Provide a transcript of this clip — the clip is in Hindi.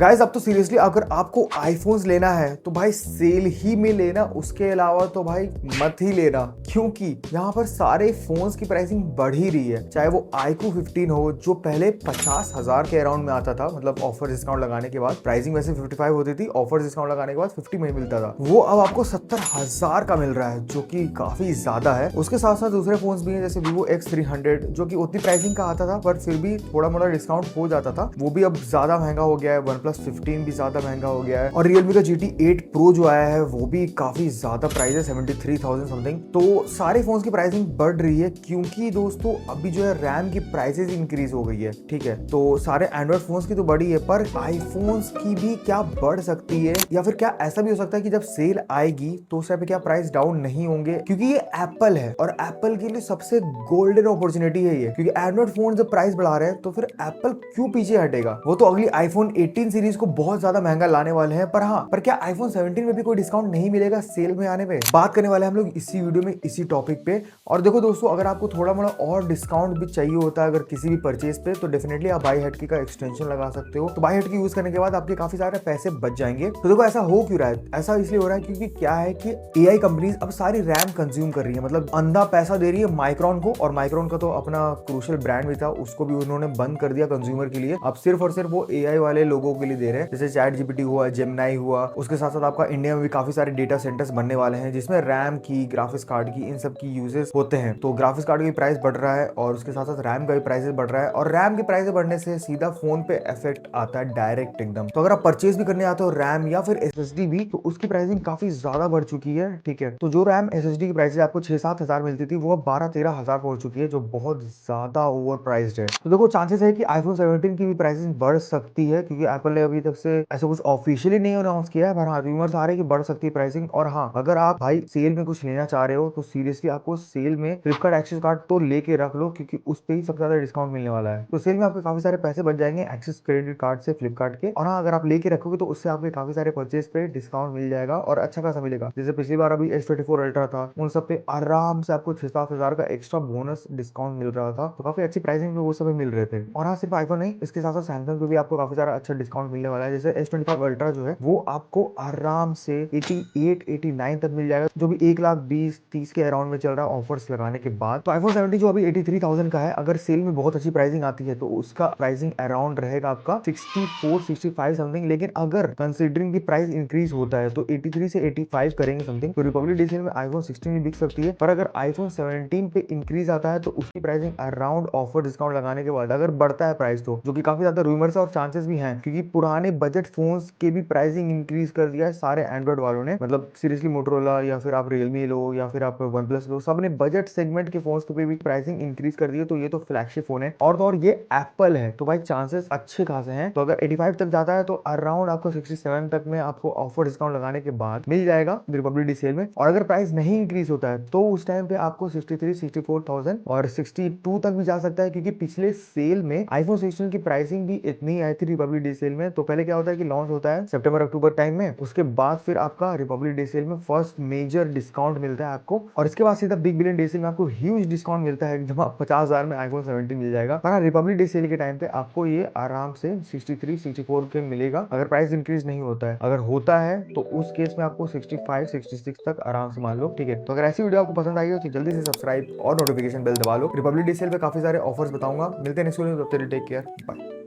गाइस अब तो सीरियसली अगर आपको आईफोन्स लेना है तो भाई सेल ही में लेना, उसके अलावा तो भाई मत ही लेना, क्योंकि यहाँ पर सारे फोन्स की प्राइसिंग बढ़ ही रही है। चाहे वो iQOO 15 हो जो पहले 50,000 के अराउंड में आता था, मतलब ऑफर डिस्काउंट लगाने के बाद। प्राइसिंग वैसे 55 होती थी, ऑफर डिस्काउंट लगाने के बाद 50 में ही मिलता था। वो अब आपको 70,000 का मिल रहा है, जो कि काफी ज्यादा है। उसके साथ साथ दूसरे फोन्स भी हैं जैसे Vivo X300 जो कि उतनी प्राइसिंग का आता था पर फिर भी थोड़ा मोड़ा डिस्काउंट हो जाता था, वो भी अब ज्यादा महंगा हो गया है। OnePlus 15 भी ज्यादा महंगा हो गया है और Realme का GT 8 Pro जो आया है वो भी काफी ज्यादा प्राइस है, 73,000 समथिंग। तो सारे फोन्स की प्राइसिंग बढ़ रही है क्योंकि दोस्तों अभी जो है रैम की प्राइसेस इंक्रीज हो गई है, ठीक है। तो सारे एंड्रॉइड फोन्स की तो बढ़ी है पर आईफोन्स की भी क्या बढ़ सकती है, या फिर क्या ऐसा भी हो सकता है कि जब सेल आएगी तो उस टाइम पे क्या प्राइस डाउन नहीं होंगे, क्योंकि ये एप्पल है और एप्पल के लिए सबसे गोल्डन अपॉर्चुनिटी है ये। क्योंकि एंड्रॉइड फोन जब प्राइस बढ़ा रहे हैं तो फिर एप्पल क्यों पीछे हटेगा। वो तो अगली आईफोन 18 सीरीज को बहुत ज्यादा महंगा लाने वाले हैं, पर हाँ, पर क्या आईफोन 17 में भी कोई डिस्काउंट नहीं मिलेगा सेल में आने पे? बात करने वाले हम लोग इसी वीडियो में इसी टॉपिक पे। और देखो दोस्तों, अगर आपको थोड़ा मोड़ा और डिस्काउंट भी चाहिए होता है अगर किसी भी परचेज पे, तो डेफिनेटली आप बाई हटकी का एक्सटेंशन लगा सकते हो। तो बाई हटकी यूज करने के बाद आपके काफी सारे पैसे बच जाएंगे। तो देखो ऐसा हो क्यों रहा है? ऐसा इसलिए हो रहा है क्योंकि क्या है कि एआई कंपनीज अब सारी रैम कंज्यूम कर रही है, मतलब अंधा पैसा दे रही है माइक्रॉन को। और माइक्रॉन का तो अपना क्रूशियल ब्रांड भी था, उसको भी उन्होंने बंद कर दिया कंज्यूमर के लिए। अब सिर्फ और सिर्फ वो एआई वाले लोगों के लिए दे रहे हैं, जैसे चैट जीपीटी हुआ, जेमिनाई हुआ। उसके साथ साथ आपका इंडिया में भी काफी सारे डेटा सेंटर्स बनने वाले हैं जिसमें रैम की, ग्राफिक्स कार्ड की, इन सब की यूजेस होते हैं। तो ग्राफिक्स कार्ड की प्राइस बढ़ रहा है और उसके साथ साथ रैम का भी प्राइस बढ़ रहा है। और रैम की प्राइस बढ़ने से सीधा फोन पे इफेक्ट आता है डायरेक्ट एकदम। तो अगर आप परचेज भी करने आते हो रैम या फिर एसएसडी भी, तो उसकी प्राइसिंग काफी ज्यादा बढ़ चुकी है, ठीक है। तो जो रैम एसएसडी की प्राइस आपको 6-7 हजार मिलती थी वो अब 12-13 हजार पहुंच चुकी है, जो बहुत ज्यादा ओवर प्राइस्ड है। तो देखो चांसेस है कि आईफोन 17 की भी प्राइसिंग बढ़ सकती है, क्योंकि एप्पल ने अभी तक से ऐसा कुछ ऑफिशियली नहीं अनाउंस किया है, पर हाँ रूमर्स आ रहे हैं कि बढ़ सकती है प्राइसिंग। और हाँ, अगर आप भाई सेल में कुछ लेना चाह रहे हो तो सीरियसली आपको सेल में फ्लिपकार्ट एक्सेस कार्ड तो लेके रख लो, क्योंकि उस पे ही सबसे ज्यादा डिस्काउंट मिलने वाला है। तो सेल में आपके काफी सारे पैसे बच जाएंगे एक्सेस क्रेडिट कार्ड से फ्लिपकार्ट के। और हाँ, अगर आप लेके रखोगे तो उससे आपके काफी सारे परचेज पे डिस्काउंट मिल जाएगा और अच्छा खासा मिलेगा। जैसे पिछली बार अभी S24 अल्ट्रा था, उन सब पे आराम से आपको 6-7 हजार का एक्स्ट्रा बोनस डिस्काउंट मिल रहा था। तो काफी अच्छी प्राइसिंग में वो सब मिल रहे थे। और हाँ, सिर्फ आईफोन नहीं, इसके साथ साथ सैमसंग पे भी आपको काफी सारा अच्छा डिस्काउंट मिलने वाला है। जैसे S25 अल्ट्रा जो है वो आपको आराम से 88-89 तक मिल जाएगा, जो भी 1,20,30 के अराउंड में चल रहा है ऑफर्स लगाने के बाद। तो आईफोन 17 जो अभी 83,000 का है, अगर सेल में बहुत अच्छी प्राइसिंग आती है तो उसका प्राइसिंग अराउंड रहेगा आपका 64-65 समथिंग। लेकिन अगर कंसिडरिंग की प्राइस इंक्रीज होता है तो 83 से 85 करेंगे समथिंग। तो रिपब्लिक डे सेल में आईफोन 16 भी बिक सकती है। पर अगर आईफोन 17 पे इंक्रीज आता है तो उसकी प्राइसिंग अराउंड ऑफर डिस्काउंट लगाने के बाद अगर बढ़ता है प्राइस, तो जो कि काफी ज्यादा रूमर्स और चांसेस भी हैं, क्योंकि पुराने बजट फोन्स के भी प्राइसिंग इंक्रीज कर दिया है सारे एंड्रॉइड वालों ने। मतलब सीरियसली मोटोरोला या फिर आप रियलमी लो या फिर आप OnePlus लो, सबने बजट सेगमेंट के फोन्स पे भी प्राइसिंग इंक्रीज कर दी है। तो ये तो फ्लैगशिप फोन है और तो और ये एप्पल है, तो भाई चांसेस अच्छे खासे हैं। तो अगर 85 तक जाता है तो अराउंड आपको 67 तक में आपको ऑफर डिस्काउंट लगाने के बाद मिल जाएगा रिपब्लिक डे सेल में। और अगर प्राइस नहीं इंक्रीज होता है तो उस टाइम पे आपको 63-64,000 और 62 तक भी जा सकता है, क्योंकि पिछले सेल में आईफोन 16 की प्राइसिंग भी इतनी आई थी रिपब्लिक डे सेल में। तो पहले क्या होता है कि लॉन्च होता है सितंबर अक्टूबर टाइम में, उसके बाद फिर आपका रिपब्लिक डे सेल में फर्स्ट मेजर डिस्काउंट मिलता है आपको, और इसके बाद सीधा बिग बिलियन डे सेल में आपको ह्यूज डिस्काउंट मिलता है, जब 50,000 में आईफोन 17 मिल जाएगा। पर रिपब्लिक डे सेल के टाइम पे आपको ये आराम से 63-64 के मिलेगा, अगर प्राइस इंक्रीज नहीं होता है। अगर होता है तो उस केस में आपको 65-66 तक आराम से मान लो, ठीक है। तो अगर ऐसी वीडियो आपको पसंद आई हो तो जल्दी से सब्सक्राइब और नोटिफिकेशन बेल दबा लो। रिपब्लिक डे सेल पे काफी सारे ऑफर्स बताऊंगा। मिलते हैं नेक्स्ट वीडियो में, तब तक टेक केयर, बाय।